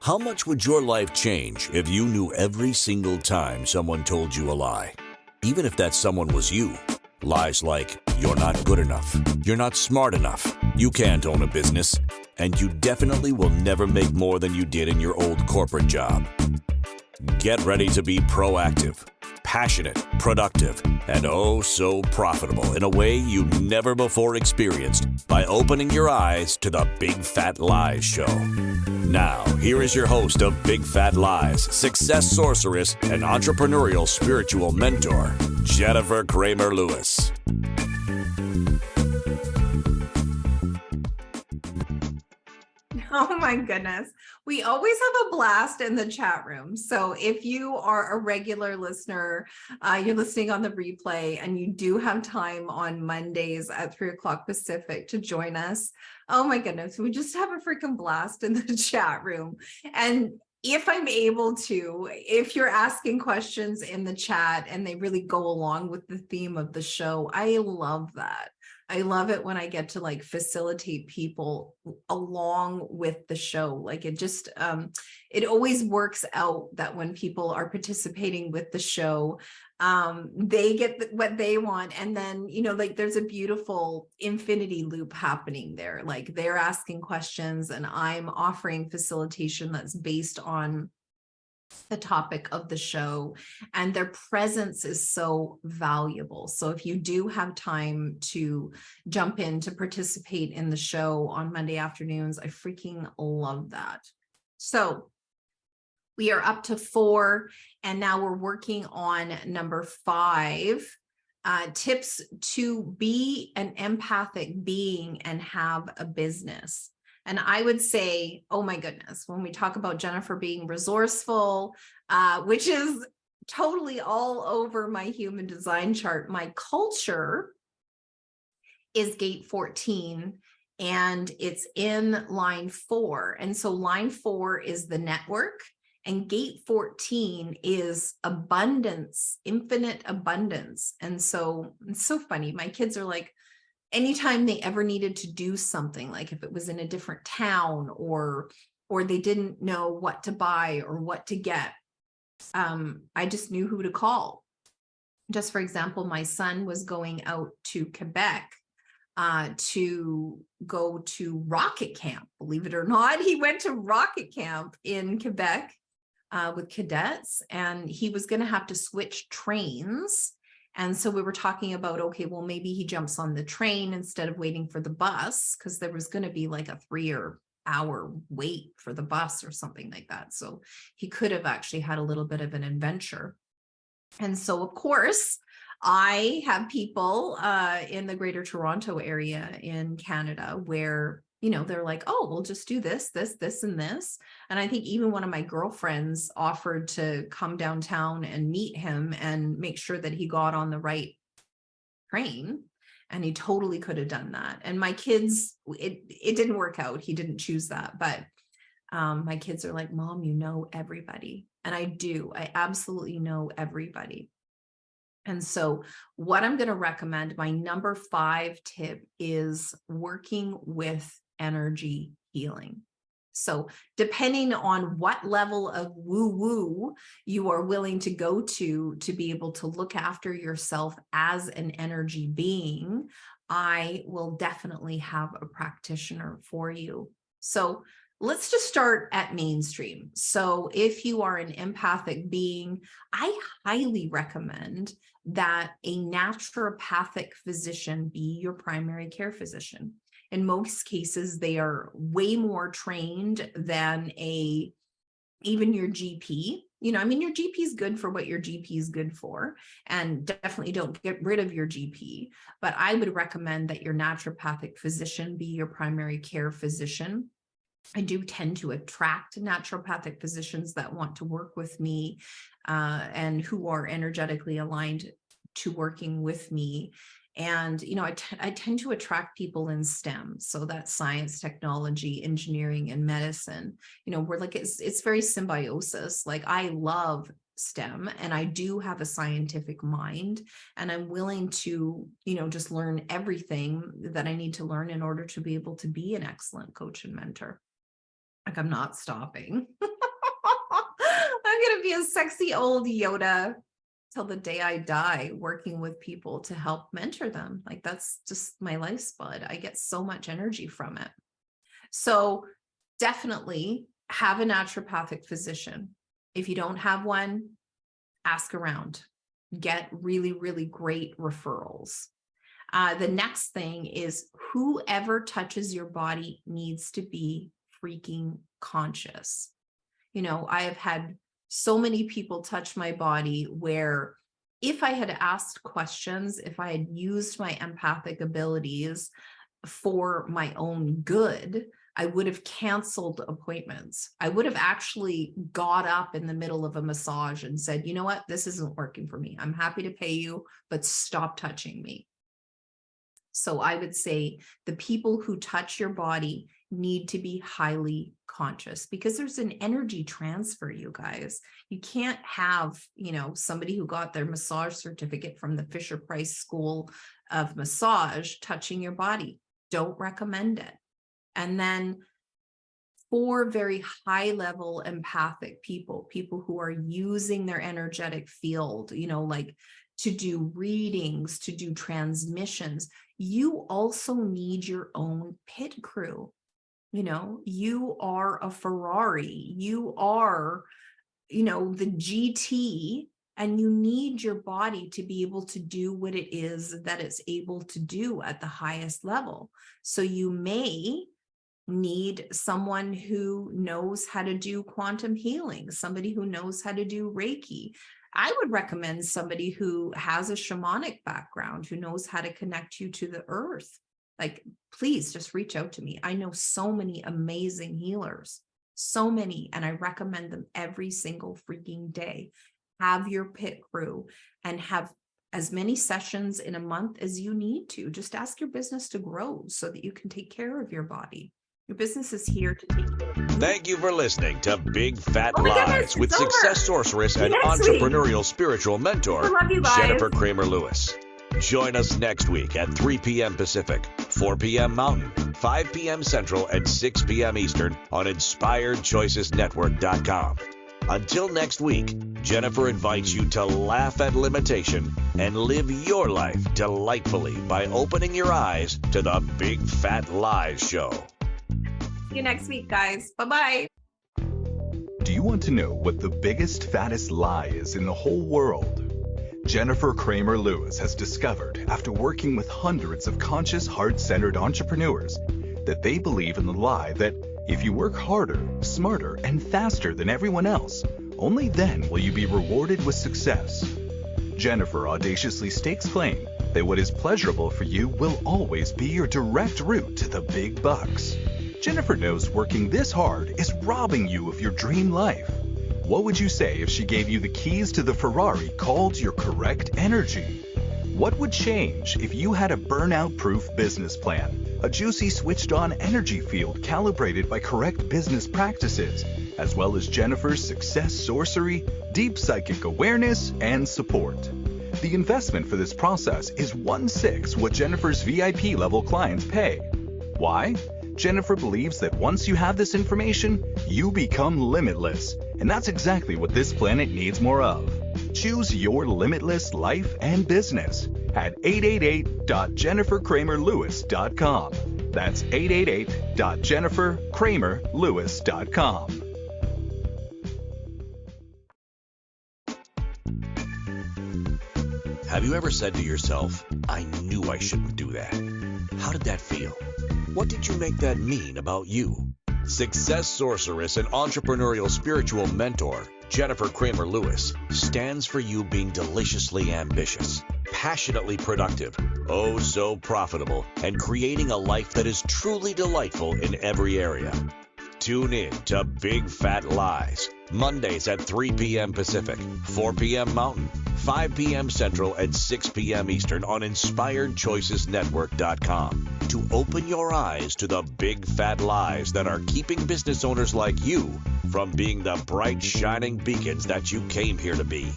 How much would your life change if you knew every single time someone told you a lie? Even if that someone was you. Lies like, you're not good enough, you're not smart enough, you can't own a business, and you definitely will never make more than you did in your old corporate job. Get ready to be proactive, passionate, productive, and oh so profitable in a way you never before experienced by opening your eyes to the Big Fat Lies Show. Now, here is your host of Big Fat Lies, success sorceress, and entrepreneurial spiritual mentor, Jennifer Kramer-Lewis. Oh my goodness. We always have a blast in the chat room. So if you are a regular listener, you're listening on the replay and you do have time on Mondays at 3:00 Pacific to join us. Oh my goodness. We just have a freaking blast in the chat room. And if I'm able to, if you're asking questions in the chat and they really go along with the theme of the show, I love that. I love it when I get to like facilitate people along with the show. Like it just, it always works out that when people are participating with the show, they get what they want. And then, you know, like there's a beautiful infinity loop happening there. Like they're asking questions and I'm offering facilitation that's based on the topic of the show, and their presence is so valuable. So if you do have time to jump in to participate in the show on Monday afternoons, I freaking love that. So we are up to 4, and now we're working on number 5, tips to be an empathic being and have a business. And I would say, oh my goodness, when we talk about Jennifer being resourceful, which is totally all over my human design chart, my culture is gate 14 and it's in line 4. And so line 4 is the network and gate 14 is abundance, infinite abundance. And so it's so funny. My kids are like, anytime they ever needed to do something, like if it was in a different town or they didn't know what to buy or what to get, I just knew who to call. Just for example, my son was going out to Quebec to go to rocket camp. Believe it or not, he went to rocket camp in Quebec with cadets, and he was going to have to switch trains. And so we were talking about, okay, well, maybe he jumps on the train instead of waiting for the bus, because there was going to be like a 3-hour wait for the bus or something like that. So he could have actually had a little bit of an adventure. And so, of course, I have people in the Greater Toronto area in Canada where, you know, they're like, oh, we'll just do this, and this. And I think even one of my girlfriends offered to come downtown and meet him and make sure that he got on the right train. And he totally could have done that. And my kids, it didn't work out. He didn't choose that. But my kids are like, Mom, you know everybody. And I do. I absolutely know everybody. And so what I'm going to recommend, my number 5 tip is working with energy healing. So depending on what level of woo-woo you are willing to go to be able to look after yourself as an energy being, I will definitely have a practitioner for you. So let's just start at mainstream. So if you are an empathic being, I highly recommend that a naturopathic physician be your primary care physician. In most cases, they are way more trained than even your GP. You know, I mean, your GP is good for what your GP is good for, and definitely don't get rid of your GP. But I would recommend that your naturopathic physician be your primary care physician. I do tend to attract naturopathic physicians that want to work with me and who are energetically aligned to working with me. And, you know, I tend to attract people in STEM. So that's science, technology, engineering, and medicine. You know, we're like, it's very symbiosis. Like I love STEM and I do have a scientific mind, and I'm willing to, you know, just learn everything that I need to learn in order to be able to be an excellent coach and mentor. Like I'm not stopping. be a sexy old Yoda till the day I die, working with people to help mentor them. Like, that's just my life's blood. I get so much energy from it. So definitely have a naturopathic physician. If you don't have one, ask around. Get really, really great referrals. The next thing is, whoever touches your body needs to be freaking conscious. You know, I have had so many people touch my body where if I had asked questions, if I had used my empathic abilities for my own good, I would have canceled appointments. I would have actually got up in the middle of a massage and said, you know what, this isn't working for me. I'm happy to pay you, but stop touching me. So I would say the people who touch your body need to be highly conscious, because there's an energy transfer, you guys. You can't have, you know, somebody who got their massage certificate from the Fisher-Price School of Massage touching your body. Don't recommend it. And then for very high level empathic people, people who are using their energetic field, you know, like to do readings, to do transmissions, you also need your own pit crew. You know, you are a Ferrari, you are, you know, the GT, and you need your body to be able to do what it is that it's able to do at the highest level. So you may need someone who knows how to do quantum healing, somebody who knows how to do Reiki. I would recommend somebody who has a shamanic background, who knows how to connect you to the earth. Like, please just reach out to me. I know so many amazing healers, so many, and I recommend them every single freaking day. Have your pit crew and have as many sessions in a month as you need to. Just ask your business to grow so that you can take care of your body. Your business is here to take care of you. Thank you for listening to Big Fat Oh my Lies goodness, with it's over. success sorceress and Next week. entrepreneurial spiritual mentor, I love you guys. Jennifer Kramer Lewis. Join us next week at 3 p.m. Pacific, 4 p.m. Mountain, 5 p.m. Central, and 6 p.m. Eastern on InspiredChoicesNetwork.com. Until next week, Jennifer invites you to laugh at limitation and live your life delightfully by opening your eyes to the Big Fat Lies Show. See you next week, guys. Bye-bye. Do you want to know what the biggest, fattest lie is in the whole world? Jennifer Kramer Lewis has discovered, after working with hundreds of conscious, heart-centered entrepreneurs, that they believe in the lie that if you work harder, smarter, and faster than everyone else, only then will you be rewarded with success. Jennifer audaciously stakes claim that what is pleasurable for you will always be your direct route to the big bucks. Jennifer knows working this hard is robbing you of your dream life. What would you say if she gave you the keys to the Ferrari called your correct energy? What would change if you had a burnout-proof business plan, a juicy switched-on energy field calibrated by correct business practices, as well as Jennifer's success sorcery, deep psychic awareness, and support? The investment for this process is 1/6 what Jennifer's VIP level clients pay. Why? Jennifer believes that once you have this information, you become limitless. And that's exactly what this planet needs more of. Choose your limitless life and business at 888.jenniferkramerlewis.com. That's 888.jenniferkramerlewis.com. Have you ever said to yourself, I knew I shouldn't do that? How did that feel? What did you make that mean about you? Success sorceress and entrepreneurial spiritual mentor, Jennifer Kramer Lewis, stands for you being deliciously ambitious, passionately productive, oh so profitable, and creating a life that is truly delightful in every area. Tune in to Big Fat Lies, Mondays at 3 p.m. Pacific, 4 p.m. Mountain, 5 p.m. Central, and 6 p.m. Eastern on InspiredChoicesNetwork.com to open your eyes to the big fat lies that are keeping business owners like you from being the bright, shining beacons that you came here to be.